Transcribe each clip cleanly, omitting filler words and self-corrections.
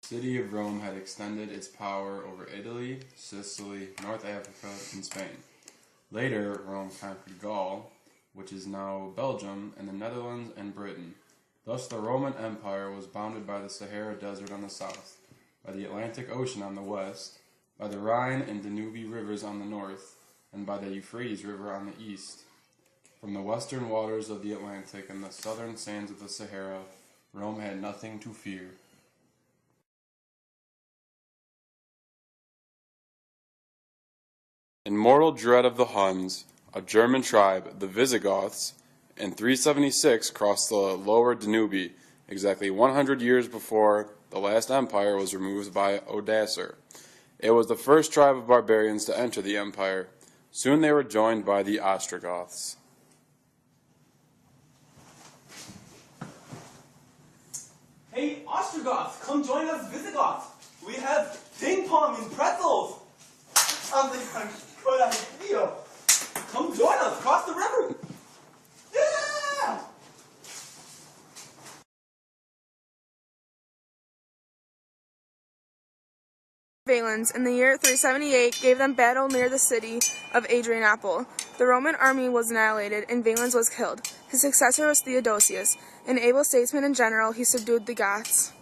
The city of Rome had extended its power over Italy, Sicily, North Africa, and Spain. Later, Rome conquered Gaul, which is now Belgium, and the Netherlands and Britain. Thus the Roman Empire was bounded by the Sahara Desert on the south, by the Atlantic Ocean on the west, by the Rhine and Danube rivers on the north, and by the Euphrates River on the east. From the western waters of the Atlantic and the southern sands of the Sahara, Rome had nothing to fear. In mortal dread of the Huns, a German tribe, the Visigoths, in 376 crossed the lower Danube, exactly 100 years before the last empire was removed by Odoacer. It was the first tribe of barbarians to enter the empire. Soon they were joined by the Ostrogoths. Hey, Ostrogoths, come join us Visigoths. We have ping pong and pretzels. Sounds like a good idea. Come join us, cross the river. Yeah! Valens, in the year 378, gave them battle near the city of Adrianople. The Roman army was annihilated, and Valens was killed. His successor was Theodosius. An able statesman and general, he subdued the Goths.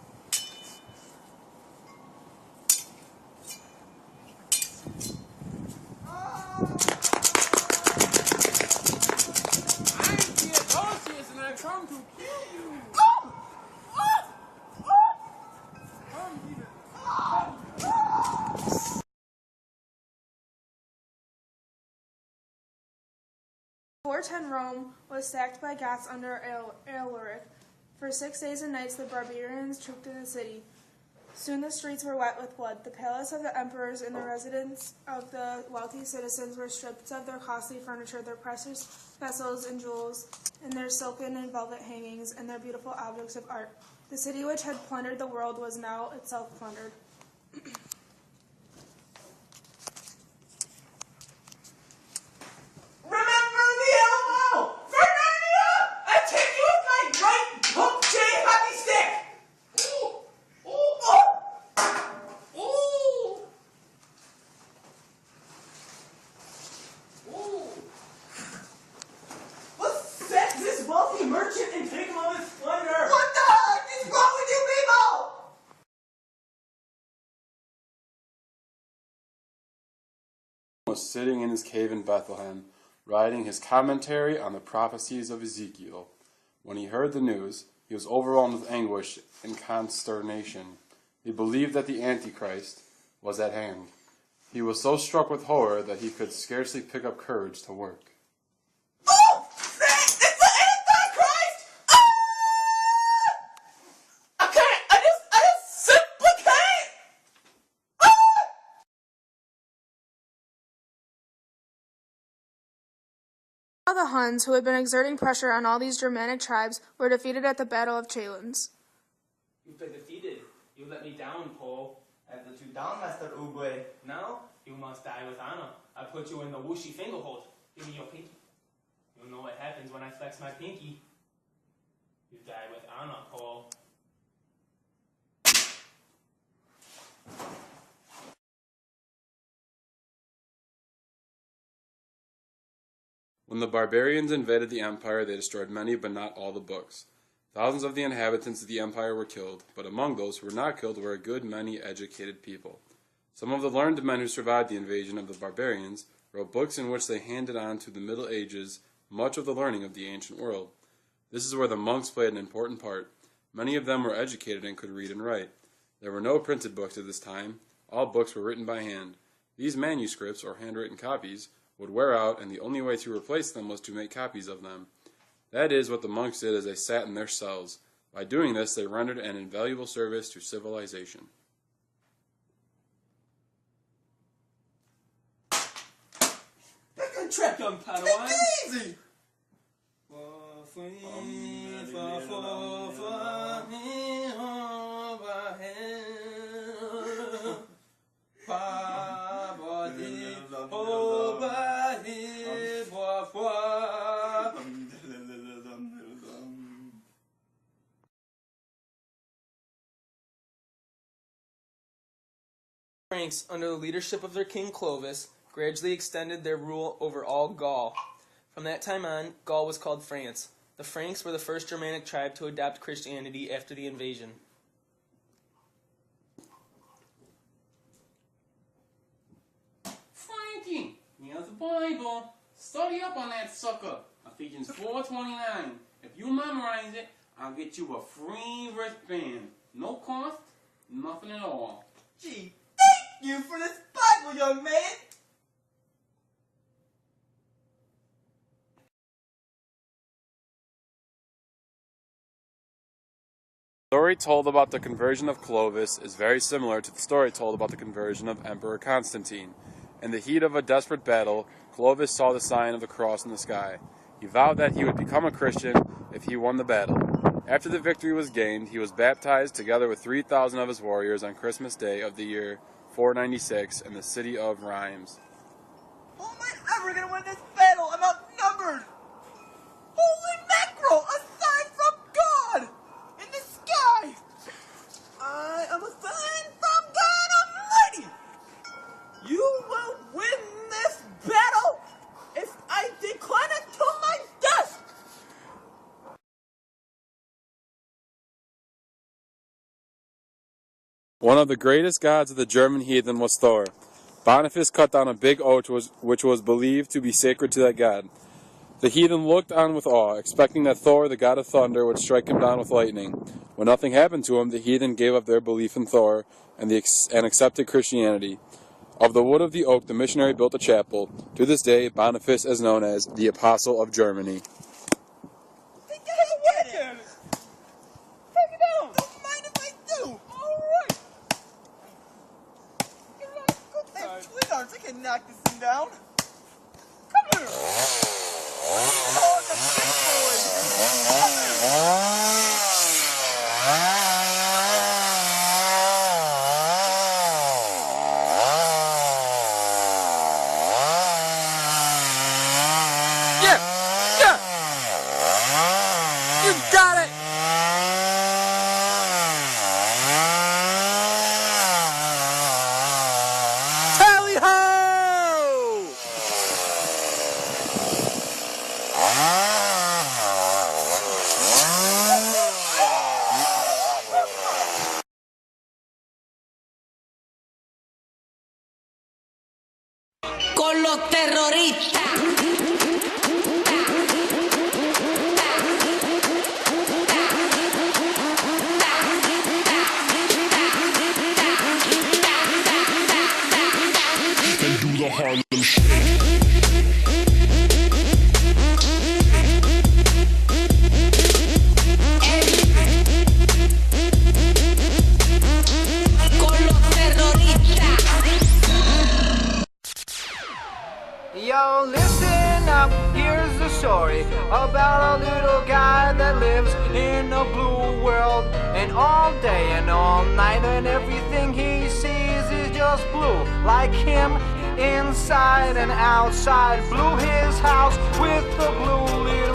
I'm Theodosius, and I've come to kill you. Come here. 410 Rome was sacked by Goths under Alaric. For 6 days and nights the barbarians trooped in the city. Soon the streets were wet with blood. The palace of the emperors and the residence of the wealthy citizens were stripped of their costly furniture, their precious vessels and jewels, and their silken and velvet hangings, and their beautiful objects of art. The city which had plundered the world was now itself plundered. Remember the elbow! Fernanda! I take you with my right hook J hockey stick! Ooh! Ooh! Oh! Ooh! Ooh! Let's sack this wealthy merchant and take him on his plunder! What the heck is wrong with you people? Was sitting in his cave in Bethlehem, writing his commentary on the prophecies of Ezekiel. When he heard the news, he was overwhelmed with anguish and consternation. He believed that the Antichrist was at hand. He was so struck with horror that he could scarcely pick up courage to work. Oh! It's the Antichrist! Ah! I can't! I just simply can't! Ah! Now the Huns, who had been exerting pressure on all these Germanic tribes, were defeated at the Battle of Chalons. You've been defeated. You let me down, Paul. I let you down, Master Uguay. Now, you must die with honor. I put you in the whooshy finger hold. Give me your pinky. You'll know what happens when I flex my pinky. You die with honor, Paul. When the barbarians invaded the empire, they destroyed many but not all the books. Thousands of the inhabitants of the empire were killed, but among those who were not killed were a good many educated people. Some of the learned men who survived the invasion of the barbarians wrote books in which they handed on to the Middle Ages much of the learning of the ancient world. This is where the monks played an important part. Many of them were educated and could read and write. There were no printed books at this time. All books were written by hand. These manuscripts, or handwritten copies, would wear out, and the only way to replace them was to make copies of them. That is what the monks did as they sat in their cells. By doing this, they rendered an invaluable service to civilization. Back on track, young Padawan. Easy. Franks, under the leadership of their king Clovis, gradually extended their rule over all Gaul. From that time on, Gaul was called France. The Franks were the first Germanic tribe to adopt Christianity after the invasion. Frankie, here's the Bible. Study up on that sucker. Ephesians 4:29. If you memorize it, I'll get you a free wristband. No cost, nothing at all. Gee, thank you for this Bible, young man. The story told about the conversion of Clovis is very similar to the story told about the conversion of Emperor Constantine. In the heat of a desperate battle, Clovis saw the sign of the cross in the sky. He vowed that he would become a Christian if he won the battle. After the victory was gained, he was baptized together with 3,000 of his warriors on Christmas Day of the year 496 in the city of Rheims. How am I ever gonna win this battle? I'm outnumbered. Holy mackerel! A sign from God in the sky. I am a sign from God Almighty. You will win this battle if I decline it to my death. One of the greatest gods of the German heathen was Thor. Boniface cut down a big oak which was believed to be sacred to that god. The heathen looked on with awe, expecting that Thor, the god of thunder, would strike him down with lightning. When nothing happened to him, the heathen gave up their belief in Thor and accepted Christianity. Of the wood of the oak, the missionary built a chapel. To this day, Boniface is known as the Apostle of Germany. Take it down. Don't mind if I do. All right. Sweethearts, I can knock this thing down. Come here. Oh, the big boy. Come here. You got it! Tally ho! Con los terroristas. Yo, listen up, here's the story about a little guy that lives in a blue world. And all day and all night and everything he sees is just blue. Like him, inside and outside, blew his house with the blue little